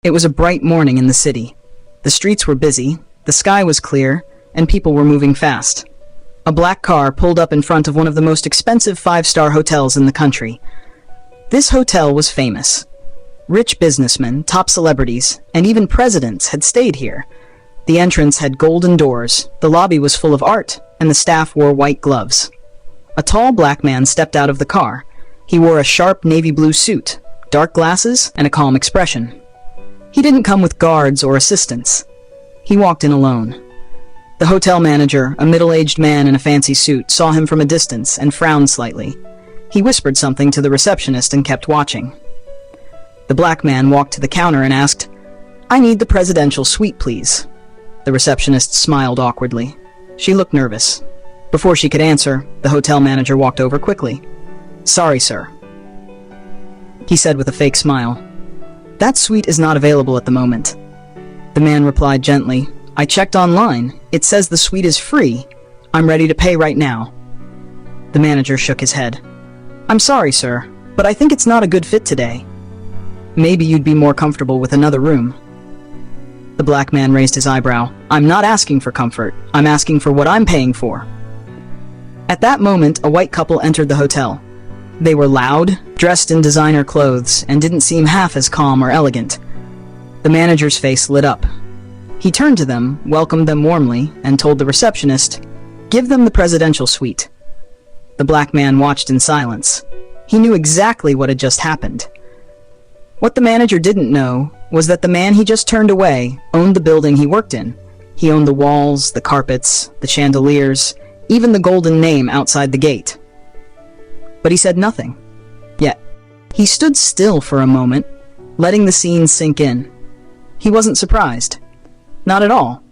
It was a bright morning in the city. The streets were busy, the sky was clear, and people were moving fast. A black car pulled up in front of one of the most expensive five-star hotels in the country. This hotel was famous. Rich businessmen, top celebrities, and even presidents had stayed here. The entrance had golden doors, the lobby was full of art, and the staff wore white gloves. A tall black man stepped out of the car. He wore a sharp navy blue suit, dark glasses, and a calm expression. He didn't come with guards or assistants. He walked in alone. The hotel manager, a middle-aged man in a fancy suit, saw him from a distance and frowned slightly. He whispered something to the receptionist and kept watching. The black man walked to the counter and asked, "I need the presidential suite, please." The receptionist smiled awkwardly. She looked nervous. Before she could answer, the hotel manager walked over quickly. "Sorry, sir," he said with a fake smile. "That suite is not available at the moment." The man replied gently, "I checked online. It says the suite is free. I'm ready to pay right now." The manager shook his head. "I'm sorry, sir, but I think it's not a good fit today. Maybe you'd be more comfortable with another room." The black man raised his eyebrow. "I'm not asking for comfort. I'm asking for what I'm paying for." At that moment, a white couple entered the hotel. They were loud, dressed in designer clothes, and didn't seem half as calm or elegant. The manager's face lit up. He turned to them, welcomed them warmly, and told the receptionist, "Give them the presidential suite." The black man watched in silence. He knew exactly what had just happened. What the manager didn't know was that the man he just turned away owned the building he worked in. He owned the walls, the carpets, the chandeliers, even the golden name outside the gate. But he said nothing. Yet, he stood still for a moment, letting the scene sink in. He wasn't surprised. Not at all.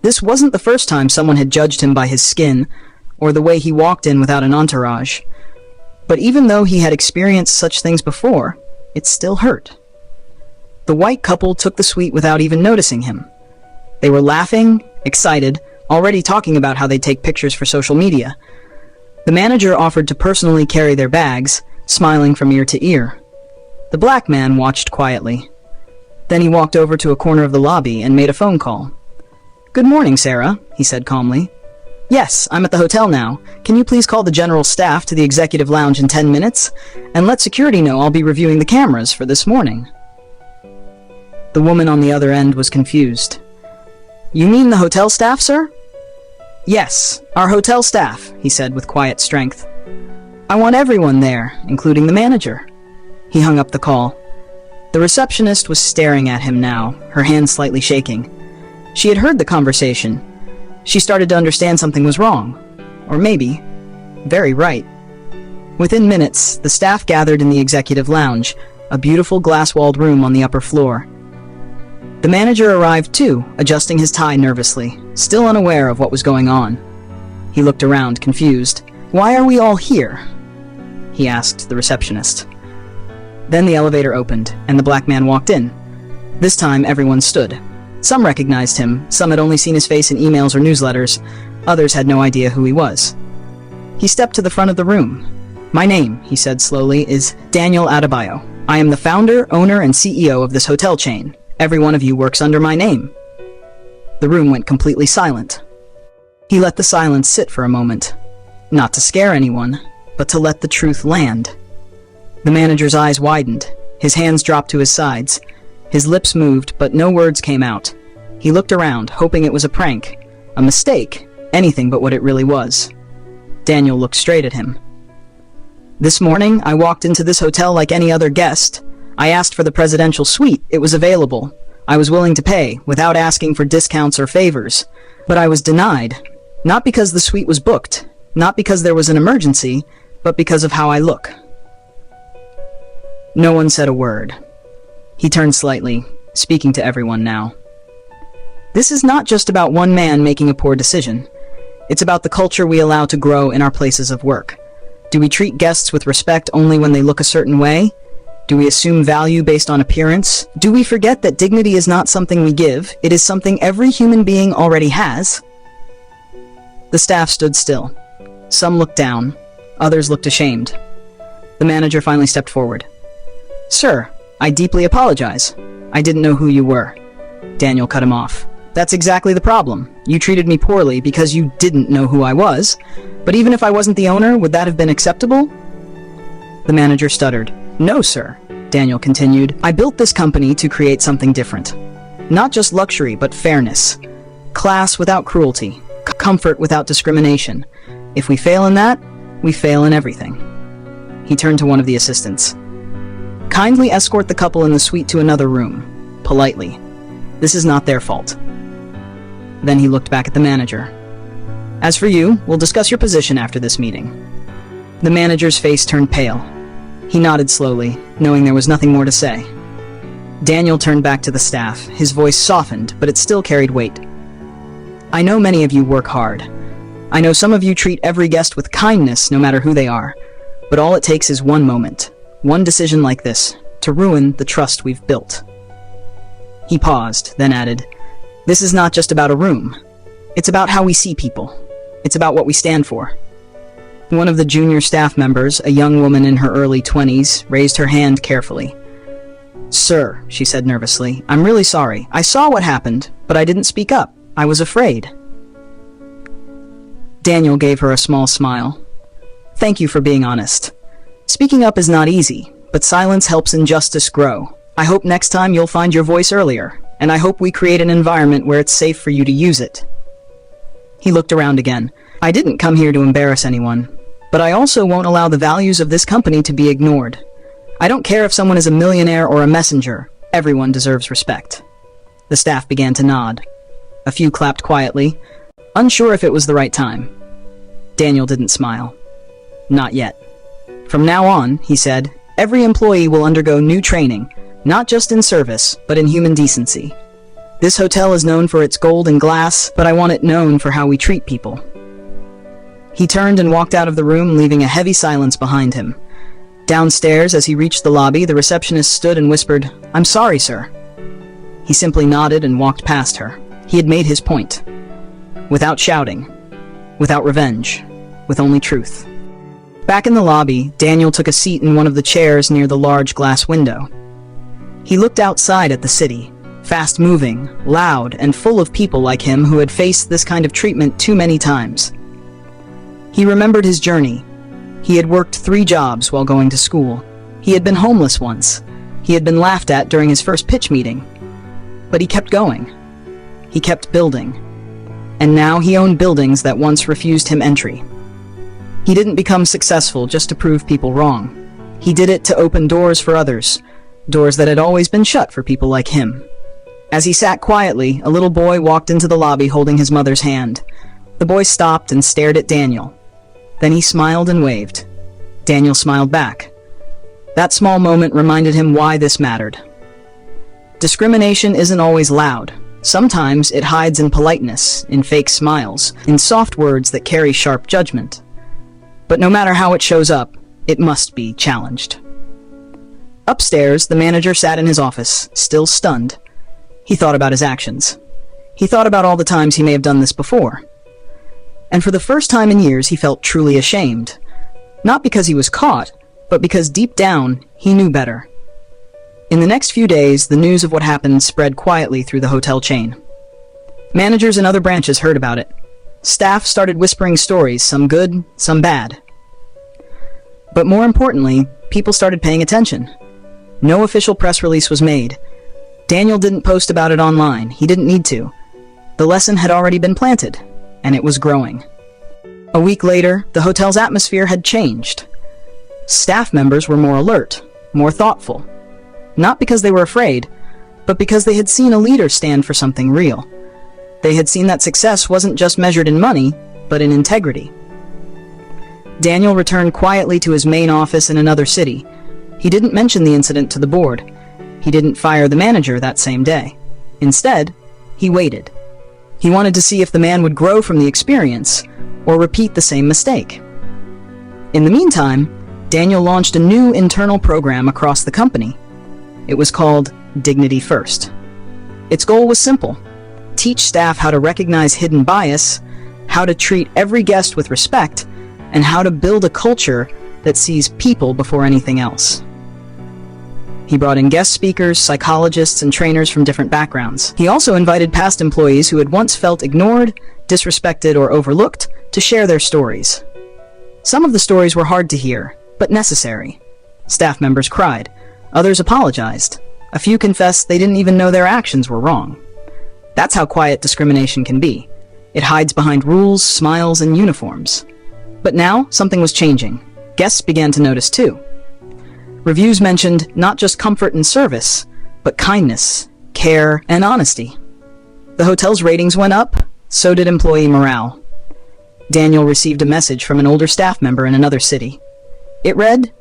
This wasn't the first time someone had judged him by his skin, or the way he walked in without an entourage. But even though he had experienced such things before, it still hurt. The white couple took the suite without even noticing him. They were laughing, excited, already talking about how they'd take pictures for social media. The manager offered to personally carry their bags, smiling from ear to ear. The black man watched quietly. Then he walked over to a corner of the lobby and made a phone call. "Good morning, Sarah," he said calmly. "Yes, I'm at the hotel now. Can you please call the general staff to the executive lounge in 10 minutes? And let security know I'll be reviewing the cameras for this morning." The woman on the other end was confused. "You mean the hotel staff, sir?" "Yes, our hotel staff," he said with quiet strength. "I want everyone there, including the manager." He hung up the call. The receptionist was staring at him now, her hands slightly shaking. She had heard the conversation. She started to understand something was wrong. Or maybe, very right. Within minutes, the staff gathered in the executive lounge, a beautiful glass-walled room on the upper floor. The manager arrived too, adjusting his tie nervously, still unaware of what was going on. He looked around, confused. "Why are we all here?" he asked the receptionist. Then the elevator opened, and the black man walked in. This time, everyone stood. Some recognized him, some had only seen his face in emails or newsletters, others had no idea who he was. He stepped to the front of the room. "My name," he said slowly, "is Daniel Adebayo. I am the founder, owner, and CEO of this hotel chain. Every one of you works under my name." The room went completely silent. He let the silence sit for a moment, not to scare anyone, but to let the truth land. The manager's eyes widened. His hands dropped to his sides. His lips moved, but no words came out. He looked around, hoping it was a prank, a mistake, anything but what it really was. Daniel looked straight at him. "This morning, I walked into this hotel like any other guest. I asked for the presidential suite. It was available. I was willing to pay, without asking for discounts or favors. But I was denied. Not because the suite was booked, not because there was an emergency, but because of how I look." No one said a word. He turned slightly, speaking to everyone now. This is not just about one man making a poor decision. It's about the culture we allow to grow in our places of work. Do we treat guests with respect only when they look a certain way? Do we assume value based on appearance? Do we forget that dignity is not something we give, it is something every human being already has? The staff stood still. Some looked down, others looked ashamed. The manager finally stepped forward. "Sir, I deeply apologize. I didn't know who you were. Daniel cut him off. That's exactly the problem. You treated me poorly because you didn't know who I was. But even if I wasn't the owner, would that have been acceptable? The manager stuttered. No, sir. Daniel continued. I built this company to create something different. Not just luxury, but fairness. Class without cruelty. Comfort without discrimination. If we fail in that, we fail in everything. He turned to one of the assistants. Kindly escort the couple in the suite to another room. Politely. This is not their fault. Then he looked back at the manager. As for you, we'll discuss your position after this meeting. The manager's face turned pale. He nodded slowly, knowing there was nothing more to say. Daniel turned back to the staff. His voice softened, but it still carried weight. I know many of you work hard. I know some of you treat every guest with kindness, no matter who they are. But all it takes is one moment, one decision like this, to ruin the trust we've built. He paused, then added, This is not just about a room. It's about how we see people. It's about what we stand for. One of the junior staff members, a young woman in her early 20s, raised her hand carefully. Sir, she said nervously, I'm really sorry. I saw what happened, but I didn't speak up. I was afraid. Daniel gave her a small smile. Thank you for being honest. Speaking up is not easy, but silence helps injustice grow. I hope next time you'll find your voice earlier, and I hope we create an environment where it's safe for you to use it. He looked around again. I didn't come here to embarrass anyone, but I also won't allow the values of this company to be ignored. I don't care if someone is a millionaire or a messenger. Everyone deserves respect. The staff began to nod. A few clapped quietly, unsure if it was the right time. Daniel didn't smile. Not yet. From now on, he said, every employee will undergo new training, not just in service, but in human decency. This hotel is known for its gold and glass, but I want it known for how we treat people. He turned and walked out of the room, leaving a heavy silence behind him. Downstairs, as he reached the lobby, the receptionist stood and whispered, I'm sorry, sir. He simply nodded and walked past her. He had made his point. Without shouting. Without revenge. With only truth. Back in the lobby, Daniel took a seat in one of the chairs near the large glass window. He looked outside at the city, fast-moving, loud, and full of people like him who had faced this kind of treatment too many times. He remembered his journey. He had worked 3 jobs while going to school. He had been homeless once. He had been laughed at during his first pitch meeting. But he kept going. He kept building. And now he owned buildings that once refused him entry. He didn't become successful just to prove people wrong. He did it to open doors for others, doors that had always been shut for people like him. As he sat quietly, a little boy walked into the lobby holding his mother's hand. The boy stopped and stared at Daniel. Then he smiled and waved. Daniel smiled back. That small moment reminded him why this mattered. Discrimination isn't always loud. Sometimes it hides in politeness, in fake smiles, in soft words that carry sharp judgment. But no matter how it shows up, it must be challenged. Upstairs, the manager sat in his office, still stunned. He thought about his actions. He thought about all the times he may have done this before. And for the first time in years, he felt truly ashamed. Not because he was caught, but because deep down, he knew better. In the next few days, the news of what happened spread quietly through the hotel chain. Managers in other branches heard about it. Staff started whispering stories, some good, some bad. But more importantly, people started paying attention. No official press release was made. Daniel didn't post about it online. He didn't need to. The lesson had already been planted, and it was growing. A week later, the hotel's atmosphere had changed. Staff members were more alert, more thoughtful. Not because they were afraid, but because they had seen a leader stand for something real. They had seen that success wasn't just measured in money, but in integrity. Daniel returned quietly to his main office in another city. He didn't mention the incident to the board. He didn't fire the manager that same day. Instead, he waited. He wanted to see if the man would grow from the experience or repeat the same mistake. In the meantime, Daniel launched a new internal program across the company. It was called Dignity First. Its goal was simple: teach staff how to recognize hidden bias, how to treat every guest with respect, and how to build a culture that sees people before anything else. He brought in guest speakers, psychologists, and trainers from different backgrounds. He also invited past employees who had once felt ignored, disrespected, or overlooked to share their stories. Some of the stories were hard to hear, but necessary. Staff members cried. Others apologized. A few confessed they didn't even know their actions were wrong. That's how quiet discrimination can be. It hides behind rules, smiles, and uniforms. But now, something was changing. Guests began to notice too. Reviews mentioned not just comfort and service, but kindness, care, and honesty. The hotel's ratings went up, so did employee morale. Daniel received a message from an older staff member in another city. It read,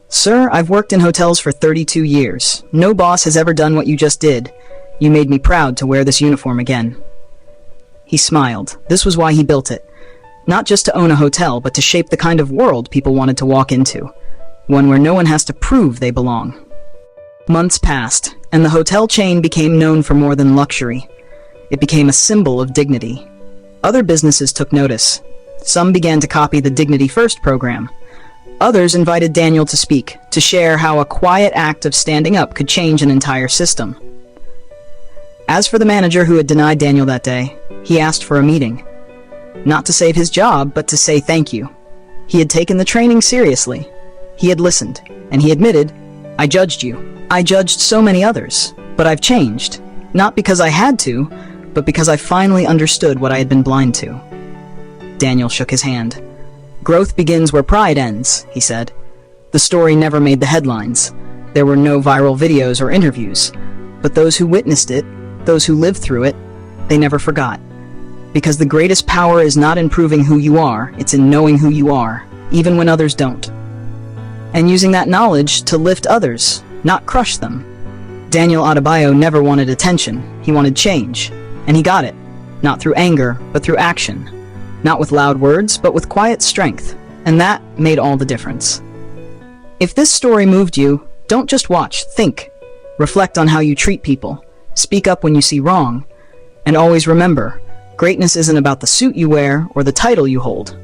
"Sir, I've worked in hotels for 32 years. No boss has ever done what you just did. You made me proud to wear this uniform again." He smiled. This was why he built it. Not just to own a hotel, but to shape the kind of world people wanted to walk into. One where no one has to prove they belong. Months passed, and the hotel chain became known for more than luxury. It became a symbol of dignity. Other businesses took notice. Some began to copy the Dignity First program. Others invited Daniel to speak, to share how a quiet act of standing up could change an entire system. As for the manager who had denied Daniel that day, he asked for a meeting. Not to save his job, but to say thank you. He had taken the training seriously. He had listened, and he admitted, "I judged you. I judged so many others, but I've changed. Not because I had to, but because I finally understood what I had been blind to." Daniel shook his hand. "Growth begins where pride ends," he said. The story never made the headlines. There were no viral videos or interviews. But those who witnessed it, those who lived through it, they never forgot. Because the greatest power is not in proving who you are, it's in knowing who you are, even when others don't. And using that knowledge to lift others, not crush them. Daniel Adebayo never wanted attention. He wanted change. And he got it. Not through anger, but through action. Not with loud words, but with quiet strength. And that made all the difference. If this story moved you, don't just watch, think. Reflect on how you treat people. Speak up when you see wrong. And always remember, greatness isn't about the suit you wear or the title you hold.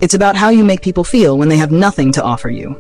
It's about how you make people feel when they have nothing to offer you.